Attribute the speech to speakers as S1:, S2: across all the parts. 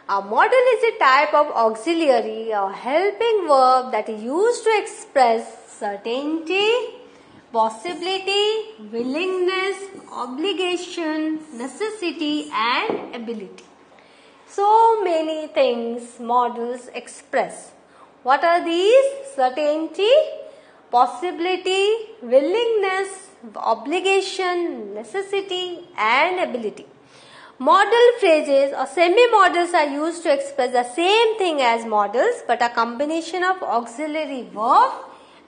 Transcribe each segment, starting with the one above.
S1: A model is a type of auxiliary or helping verb that is used to express certainty, possibility, willingness, obligation, necessity and ability. So many things models express. What are these? Certainty, possibility, willingness, obligation, necessity and ability. Model phrases or semi-models are used to express the same thing as models but a combination of auxiliary verb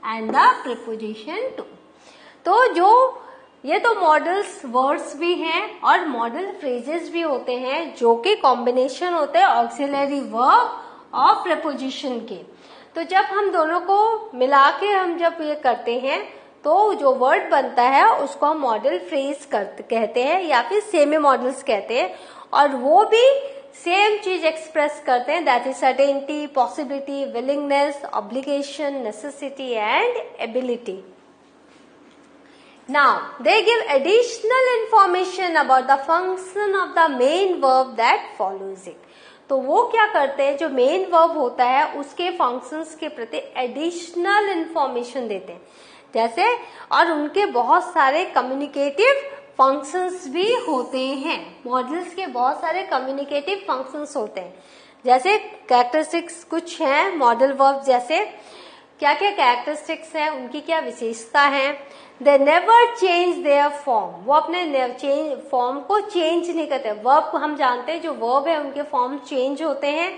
S1: and the preposition to. तो जो ये तो models words भी हैं और model phrases भी होते हैं जो कि कॉम्बिनेशन होते हैं ऑक्सिलरी वर्ब और प्रेपोजिशन के. तो जब हम दोनों को मिला के हम जब ये करते हैं तो जो वर्ड बनता है उसको हम मॉडल फ्रेज कहते हैं या फिर सेमी मॉडल्स कहते हैं और वो भी सेम चीज एक्सप्रेस करते हैं, that is certainty, possibility, willingness, obligation, necessity and ability. Now, they give additional information about the function of the main verb that follows it. तो वो क्या करते हैं, जो मेन वर्ब होता है उसके फंक्शंस के प्रति एडिशनल इंफॉर्मेशन देते हैं. जैसे और उनके बहुत सारे कम्युनिकेटिव फंक्शंस भी होते हैं. मॉडल्स के बहुत सारे कम्युनिकेटिव फंक्शंस होते हैं. जैसे कैरेक्टरिस्टिक्स कुछ हैं मॉडल वर्ब, जैसे क्या क्या कैरेक्टरिस्टिक्स हैं, उनकी क्या विशेषता है. They never change their form, वो अपने फॉर्म को चेंज नहीं करते. वर्ब को हम जानते हैं, जो वर्ब है उनके फॉर्म चेंज होते हैं.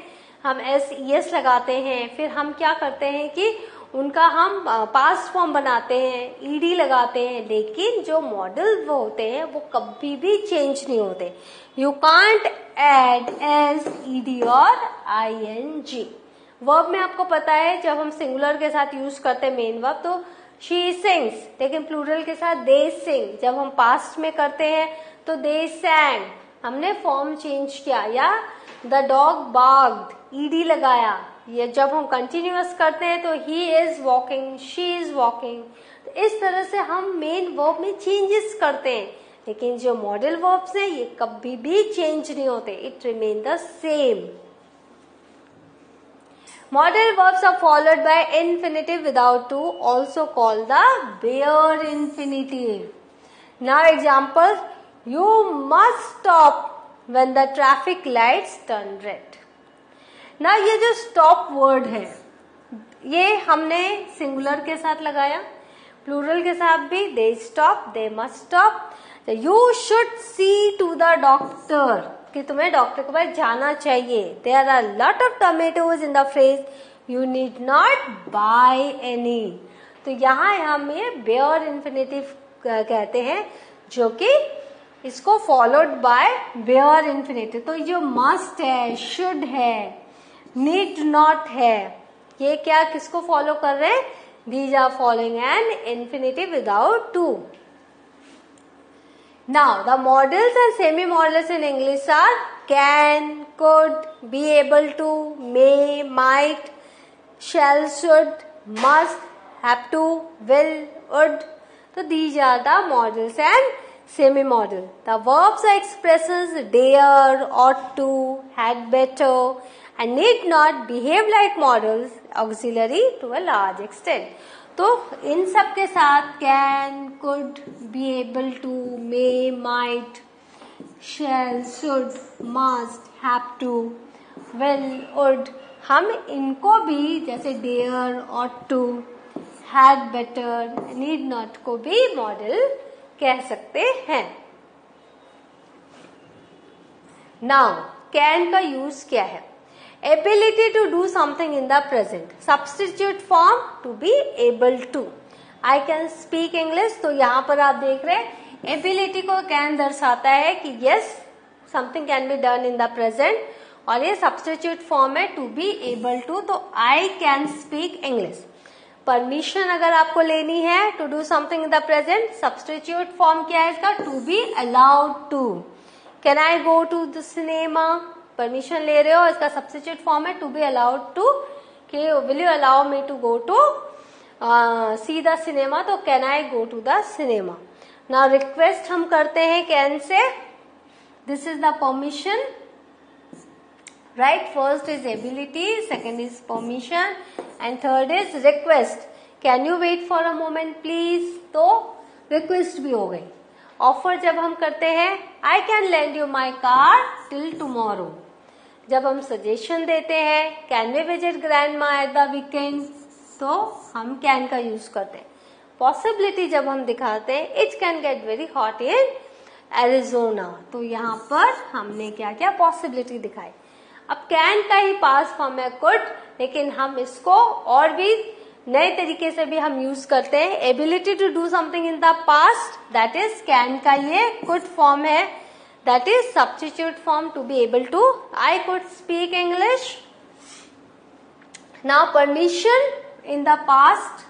S1: हम एस लगाते हैं, फिर हम क्या करते हैं कि उनका हम पास्ट फॉर्म बनाते हैं, ईडी लगाते हैं. लेकिन जो मॉडल वो होते हैं वो कभी भी चेंज नहीं होते. You can't add S, ED और ING. वर्ब में आपको पता है जब हम सिंगुलर के साथ यूज करते हैं मेन वर्ब तो शी सिंग्स, लेकिन प्लूरल के साथ दे सिंग. जब हम पास्ट में करते हैं तो दे सैंग, हमने फॉर्म चेंज किया. या द डॉग बार्ग्ड, ईडी लगाया. ये जब हम कंटिन्यूअस करते हैं तो he is walking, she is walking. तो इस तरह से हम मेन वर्ब में चेंजेस करते हैं. लेकिन जो मॉडल वर्ब्स हैं ये कभी भी चेंज नहीं होते, it remain the same. Modal verbs are followed by infinitive without to, also called the bare infinitive. Now example, you must stop when the traffic lights turn red. Now ये जो stop word है ये हमने singular के साथ लगाया, plural के साथ भी. they stop, they must stop. You should see to the doctor, कि तुम्हें डॉक्टर के पास जाना चाहिए. There are lot of tomatoes in the fridge you need not buy any. तो यहाँ हम ये बेयर इन्फिनेटिव कहते हैं जो कि इसको फॉलोड बाय बेयर इन्फिनेटिव. तो जो मस्ट है, शुड है, नीड नॉट है, ये क्या किसको फॉलो कर रहे हैं? These are following an infinitive without to. Now, the models and semi-models in English are can, could, be able to, may, might, shall, should, must, have to, will, would. So, these are the models and semi-model. The verbs are expressions dare, ought to, had better and need not behave like models, auxiliary to a large extent. तो इन सब के साथ can, could, be able to, may, might, shall, should, must, have to, will, would, हम इनको भी जैसे dare, ought to, had better, need not को भी मॉडल कह सकते हैं. नाउ कैन का यूज क्या है? Ability to do something in the present. Substitute form to be able to. I can speak English. तो यहाँ पर आप देख रहे हैं ability को can दर्शाता है कि yes something can be done in the present और ये substitute form है to be able to. तो I can speak English. Permission अगर आपको लेनी है to do something in the present, substitute form क्या है इसका? To be allowed to. Can I go to the cinema? Permission ले रहे हो, इसका सब्स्टिट्यूट फॉर्म है टू बी अलाउड टू. कि will you allow me to go to see the cinema, तो can I go to the cinema. Now request हम करते हैं कैन से, this is the permission. right? First is ability, second is permission, and third is request. Can you wait for a moment please? तो request भी हो गई. Offer जब हम करते हैं, I can lend you my car till tomorrow. जब हम सजेशन देते हैं, can we visit grandma at the weekend, तो हम कैन का यूज करते हैं. पॉसिबिलिटी जब हम दिखाते हैं, it can get very hot in Arizona, तो यहाँ पर हमने क्या क्या पॉसिबिलिटी दिखाई. अब कैन का ही पास फॉर्म है कुड, लेकिन हम इसको और भी नए तरीके से भी हम यूज करते हैं. Ability to do something in the past, that is can का ये कुड फॉर्म है. That is substitute form to be able to. I could speak English. Now permission in the past.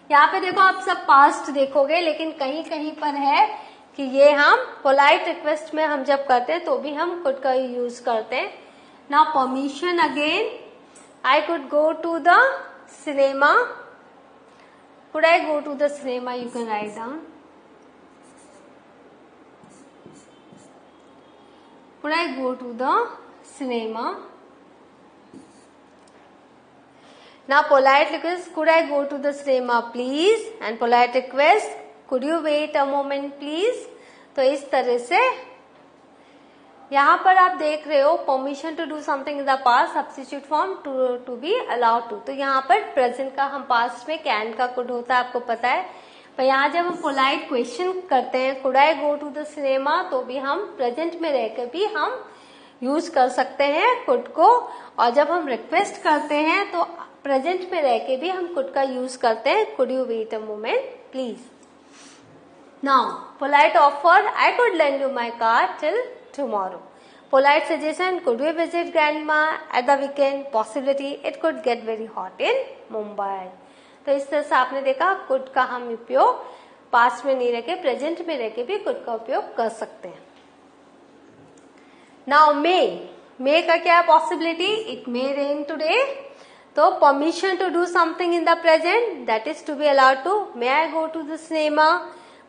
S1: यहाँ पे देखो आप सब past देखोगे, लेकिन कहीं कहीं पर है कि ये हम polite request में हम जब करते हैं तो भी हम could का यूज करते हैं. Now permission again. I could go to the cinema. Could I go to the cinema? You can write down. Could I go to the cinema? Now polite request, could I go to the cinema please? And polite request, could you wait a moment please? तो इस तरह से यहाँ पर आप देख रहे हो permission to do something in the past, substitute form to be allowed to. तो यहाँ पर प्रेजेंट का हम पास्ट में कैन का कुड होता है, आपको पता है. पर यहाँ जब हम पोलाइट क्वेश्चन करते हैं, could I go to the cinema, तो भी हम प्रेजेंट में रहकर भी हम यूज कर सकते हैं कुड को. और जब हम रिक्वेस्ट करते हैं तो प्रेजेंट में रहकर भी हम कुड का यूज करते हैं. Could you wait a moment please. Now polite offer, I could lend you my car till tomorrow. Polite suggestion, could we visit grandma at the weekend. Possibility, it could get very hot in Mumbai. तो इस तरह से आपने देखा could का हम उपयोग past में नहीं रहके प्रेजेंट में रहके भी कुड का उपयोग कर सकते हैं. नाउ मे का क्या possibility, it may rain today. तो permission to do something in the present, that is to be allowed to. May I go to the cinema.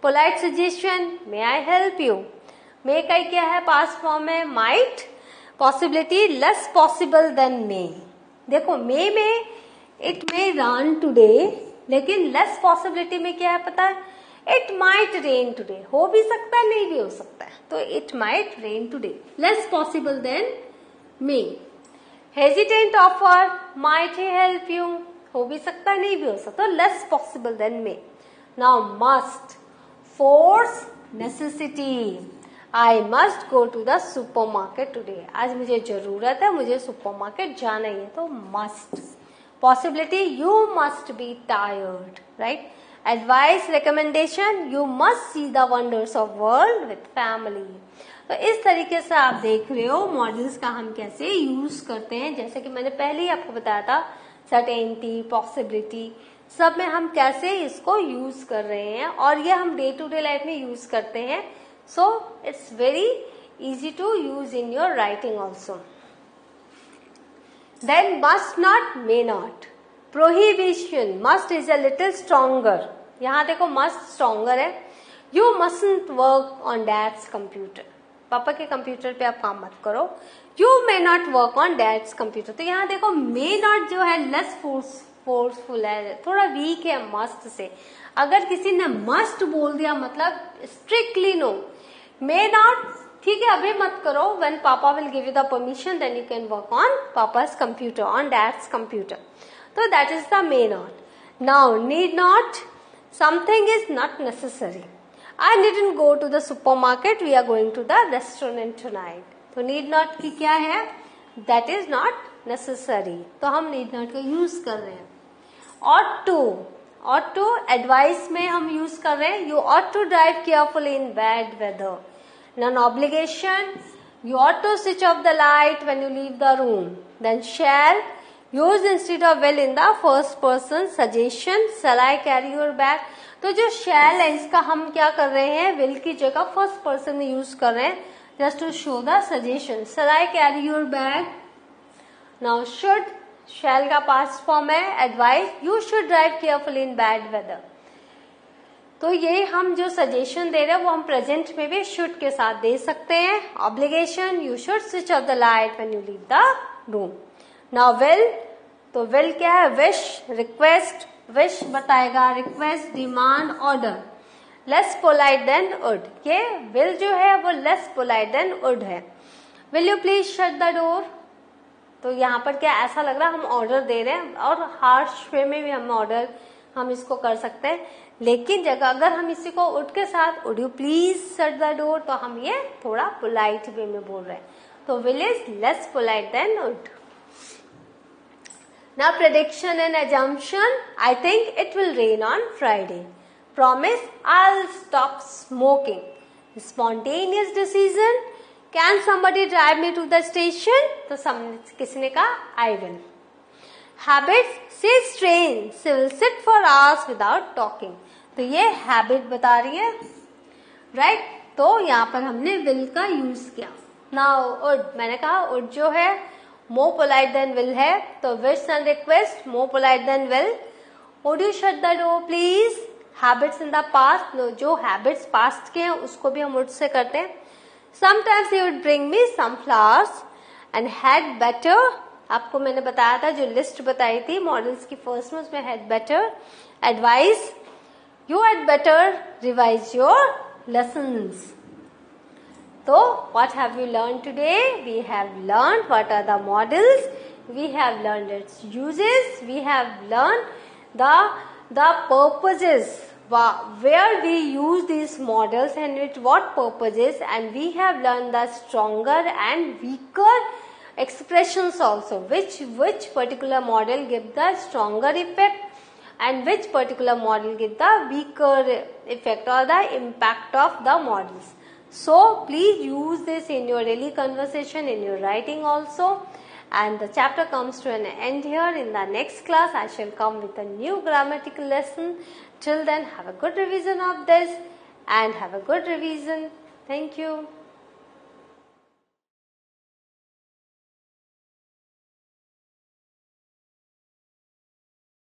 S1: Polite suggestion, may I help you. May का क्या है past form है might. Possibility, less possible than may. देखो may में it may rain today, लेकिन less possibility में क्या है पता है, इट माइट रेन टुडे. हो भी सकता है, नहीं भी हो सकता है. तो it might rain today, less possible than may. Hesitant offer, might he help you. हो भी सकता है, नहीं भी हो सकता. Less possible than may. Now must, force, necessity. I must go to the supermarket today. आज मुझे जरूरत है, मुझे सुपरमार्केट जाना ही है, तो must. Possibility, you must be tired, right? Advice, recommendation, you must see the wonders of world with family. तो इस तरीके से आप देख रहे हो मॉडल्स का हम कैसे यूज करते हैं. जैसे कि मैंने पहले ही आपको बताया था, सर्टेनिटी, पॉसिबिलिटी, सब में हम कैसे इसको यूज कर रहे हैं, और ये हम डे टू डे लाइफ में यूज करते हैं. So it's very easy to use in your writing also. Then must not, may not. Prohibition, must is a little stronger. यहाँ देखो must stronger है. You mustn't work on dad's computer. पापा के computer पे आप काम मत करो. You may not work on dad's computer. तो यहाँ देखो may not जो है less forceful है, थोड़ा weak है must से. अगर किसी ने must बोल दिया मतलब strictly no. May not, ठीक है अभी मत करो. when papa will give you the permission, then you can work on papa's computer, on dad's computer. So that is the may not. Now need not, something is not necessary. I didn't go to the supermarket, we are going to the restaurant tonight. तो need not की क्या है, that is not necessary. तो हम need not का use कर रहे हैं. ought to advice में हम यूज कर रहे हैं. you ought to drive carefully in bad weather. Non-obligation, you ought to switch off the light when you leave the room. Then shall, use instead of will in the first person. Suggestion, shall I carry your bag? तो जो shall है इसका हम क्या कर रहे हैं, will की जगह first person में यूज कर रहे हैं, just to show the suggestion. Shall I carry your bag? Now should, shall का past form है advice, you should drive carefully in bad weather. तो ये हम जो सजेशन दे रहे हैं वो हम प्रेजेंट में भी शुड के साथ दे सकते हैं. Obligation, you should switch off the light when you leave the room. Now will, तो विल क्या है? विश, रिक्वेस्ट, विश बताएगा, request, demand, order. Less polite than would, ये विल जो है वो लेस पोलाइट देन वुड है। Will you please shut the door, तो यहाँ पर क्या ऐसा लग रहा है हम ऑर्डर दे रहे हैं, और हार्श वे में भी हम ऑर्डर हम इसको कर सकते हैं, लेकिन जगह अगर हम इसी को वुड के साथ would you please shut the door, तो हम ये थोड़ा पोलाइट वे में बोल रहे हैं। तो will is less polite than would. Now prediction and assumption. I think it will rain on Friday. Promise I'll stop smoking. Spontaneous decision. Can somebody drive me to the station? तो किसी ने कहा I will. Habits. She's strange. She will sit for hours without talking. तो ये habit बता रही है, right? तो यहाँ पर हमने will का use किया। Now would, मैंने कहा would जो है more polite than will है, तो wish and request more polite than will. Would you shut the door please? Habits in the past, जो habits past के हैं उसको भी हम would से करते हैं। Sometimes he would bring me some flowers and had better, आपको मैंने बताया था जो लिस्ट बताई थी मॉडल्स की फर्स्ट में, उसमें had better, advice, you had better revise your lessons. So, what have we learned today? We have learned what are the models, we have learned its uses, we have learned the purposes, where we use these models and with what purposes, and we have learned the stronger and weaker expressions also, which particular model give the stronger effect and which particular model give the weaker effect or the impact of the models. So please use this in your daily conversation, in your writing also. And the chapter comes to an end here. In the next class, I shall come with a new grammatical lesson. Till then, have a good revision of this and have a good revision. Thank you.